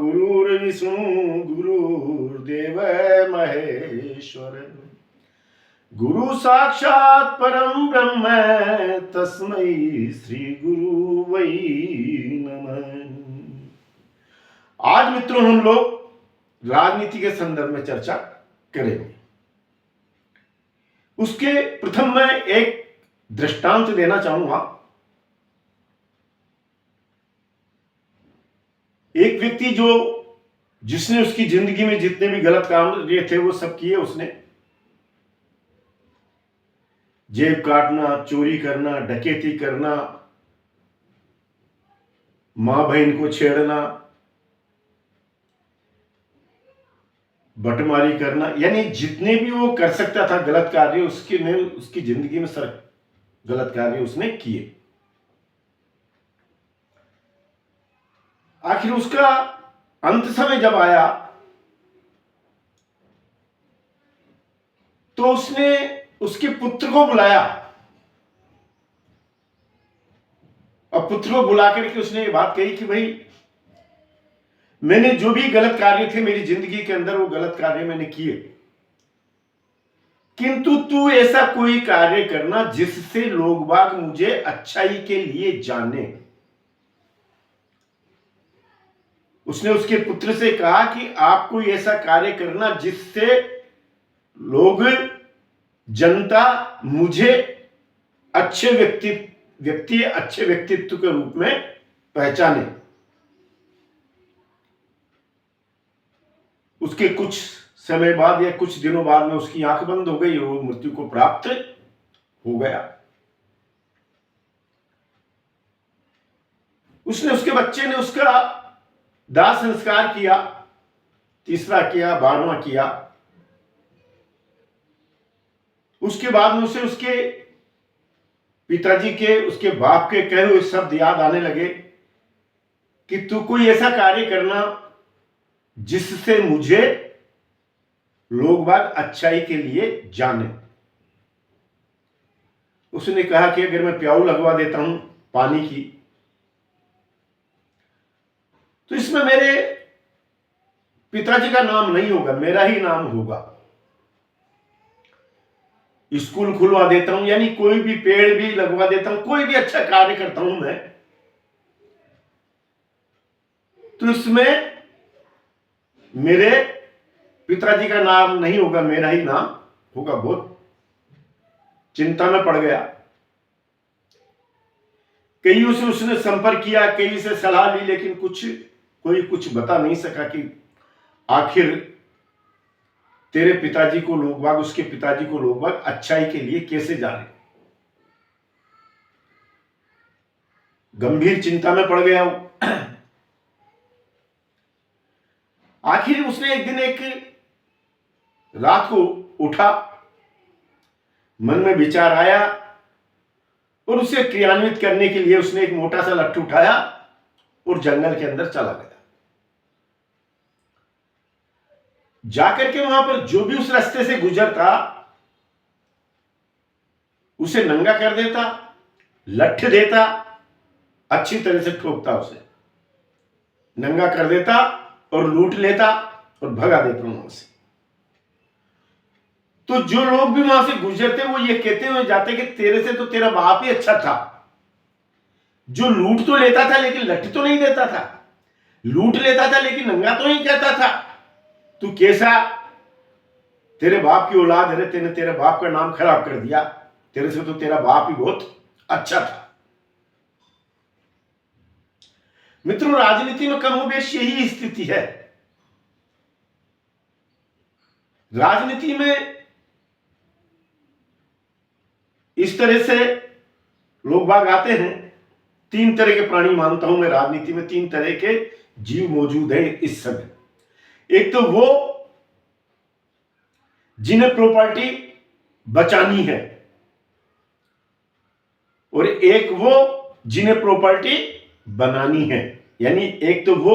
गुरुर्विष्णु गुरुर्देव महेश्वर गुरु साक्षात परम ब्रह्म तस्मै श्री गुरु वै नमः। आज मित्रों हम लोग राजनीति के संदर्भ में चर्चा करेंगे। उसके प्रथम मैं एक दृष्टांत देना चाहूंगा। एक व्यक्ति जिसने उसकी जिंदगी में जितने भी गलत काम किए थे वो सब किए। उसने जेब काटना, चोरी करना, डकैती करना, मां बहन को छेड़ना, बटमारी करना, यानी जितने भी वो कर सकता था गलत कार्य उसकी जिंदगी में सर गलत कार्य उसने किए। आखिर उसका अंत समय जब आया तो उसने उसके पुत्र को बुलाया और पुत्र को बुला करके उसने ये बात कही कि भाई मैंने जो भी गलत कार्य थे मेरी जिंदगी के अंदर वो गलत कार्य मैंने किए, किंतु तू ऐसा कोई कार्य करना जिससे लोग बाग मुझे अच्छाई के लिए जाने। उसने उसके पुत्र से कहा कि आप कोई ऐसा कार्य करना जिससे लोग, जनता मुझे अच्छे अच्छे व्यक्तित्व के रूप में पहचाने। उसके कुछ समय बाद या कुछ दिनों बाद में उसकी आंख बंद हो गई, वो मृत्यु को प्राप्त हो गया। उसके बच्चे ने उसका दाह संस्कार किया, तीसरा किया, 12वां किया। उसके बाद में उसे उसके पिताजी के, उसके बाप के कहे हुए शब्द याद आने लगे कि तू कोई ऐसा कार्य करना जिससे मुझे लोग बाग अच्छाई के लिए जाने। उसने कहा कि अगर मैं प्याऊ लगवा देता हूं पानी की तो इसमें मेरे पिताजी का नाम नहीं होगा, मेरा ही नाम होगा। स्कूल खुलवा देता हूं, यानी कोई भी पेड़ भी लगवा देता हूं, कोई भी अच्छा कार्य करता हूं मैं, तो इसमें मेरे पिताजी का नाम नहीं होगा, मेरा ही नाम होगा। बहुत चिंता में पड़ गया। कईयों से उसने संपर्क किया, कई से सलाह ली, लेकिन कोई कुछ बता नहीं सका कि आखिर तेरे पिताजी को लोग बाग, उसके पिताजी को लोग बाग अच्छाई के लिए कैसे जाने। गंभीर चिंता में पड़ गया वो। आखिर उसने एक दिन एक रात को उठा, मन में विचार आया और उसे क्रियान्वित करने के लिए उसने एक मोटा सा लट्ठू उठाया और जंगल के अंदर चला गया। जाकर के वहां पर जो भी उस रास्ते से गुजरता उसे नंगा कर देता, लठ देता, अच्छी तरह से ठोकता, उसे नंगा कर देता और लूट लेता और भगा देता वहां से। तो जो लोग भी वहां से गुजरते वो ये कहते हुए जाते कि तेरे से तो तेरा बाप ही अच्छा था, जो लूट तो लेता था लेकिन लठ तो नहीं देता था, लूट लेता था लेकिन नंगा तो नहीं करता था। तू कैसा, तेरे बाप की औलाद है, तेने तेरे बाप का नाम खराब कर दिया, तेरे से तो तेरा बाप ही बहुत अच्छा था। मित्रों, राजनीति में कमोबेश यही स्थिति है। राजनीति में इस तरह से लोग बाग आते हैं। 3 तरह के प्राणी मानता हूं मैं राजनीति में, 3 तरह के जीव मौजूद हैं इस समय। एक तो वो जिन्हें प्रॉपर्टी बचानी है, और एक वो जिन्हें प्रॉपर्टी बनानी है। यानी एक तो वो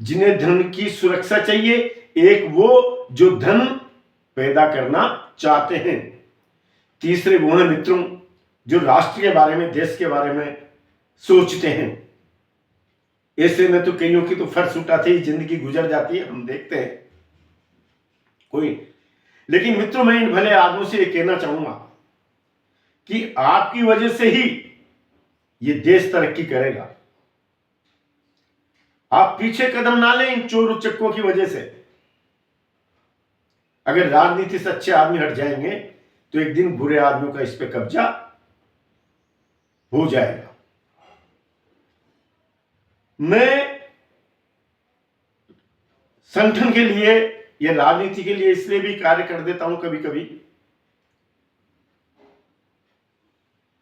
जिन्हें धन की सुरक्षा चाहिए, एक वो जो धन पैदा करना चाहते हैं, तीसरे वो हैं मित्रों जो राष्ट्र के बारे में, देश के बारे में सोचते हैं। ऐसे में तो कईयों की तो फर्श उठाते ही जिंदगी गुजर जाती है, हम देखते हैं कोई। लेकिन मित्रों, मैं इन भले आदमियों से ये कहना चाहूंगा कि आपकी वजह से ही ये देश तरक्की करेगा। आप पीछे कदम ना लें इन चोर उचक्कों की वजह से। अगर राजनीति से अच्छे आदमी हट जाएंगे तो एक दिन बुरे आदमियों का इस पे कब्जा हो जाएगा। मैं संगठन के लिए या राजनीति के लिए इसलिए भी कार्य कर देता हूं कभी कभी।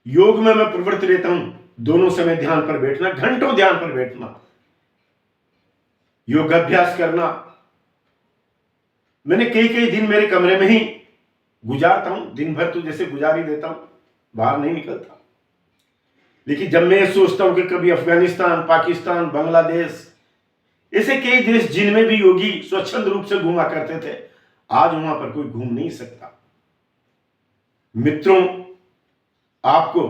योग में मैं प्रवृत्त रहता हूं, दोनों समय ध्यान पर बैठना, घंटों ध्यान पर बैठना, योगाभ्यास करना। मैंने कई कई दिन मेरे कमरे में ही गुजारता हूं, दिन भर तो जैसे गुजार ही देता हूं, बाहर नहीं निकलता। लेकिन जब मैं सोचता हूं कि कभी अफगानिस्तान, पाकिस्तान, बांग्लादेश, ऐसे कई देश जिनमें भी योगी स्वच्छंद रूप से घूमा करते थे, आज वहां पर कोई घूम नहीं सकता। मित्रों, आपको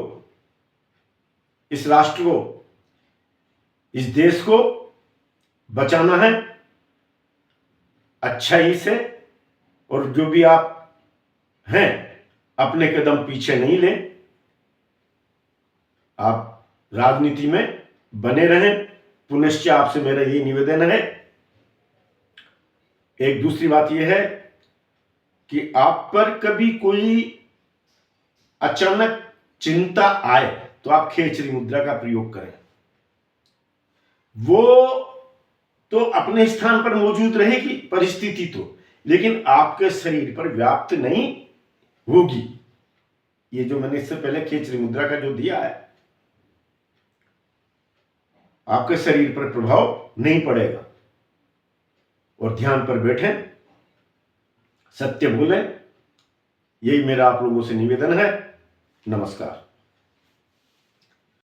इस राष्ट्र को, इस देश को बचाना है अच्छाई से, और जो भी आप हैं अपने कदम पीछे नहीं लें। आप राजनीति में बने रहें। पुनश्च आपसे मेरा यही निवेदन है। एक दूसरी बात यह है कि आप पर कभी कोई अचानक चिंता आए तो आप खेचरी मुद्रा का प्रयोग करें। वो तो अपने स्थान पर मौजूद रहेगी परिस्थिति तो, लेकिन आपके शरीर पर व्याप्त नहीं होगी। ये जो मैंने इससे पहले खेचरी मुद्रा का जो दिया है, आपके शरीर पर प्रभाव नहीं पड़ेगा। और ध्यान पर बैठें, सत्य बोलें, यही मेरा आप लोगों से निवेदन है। नमस्कार।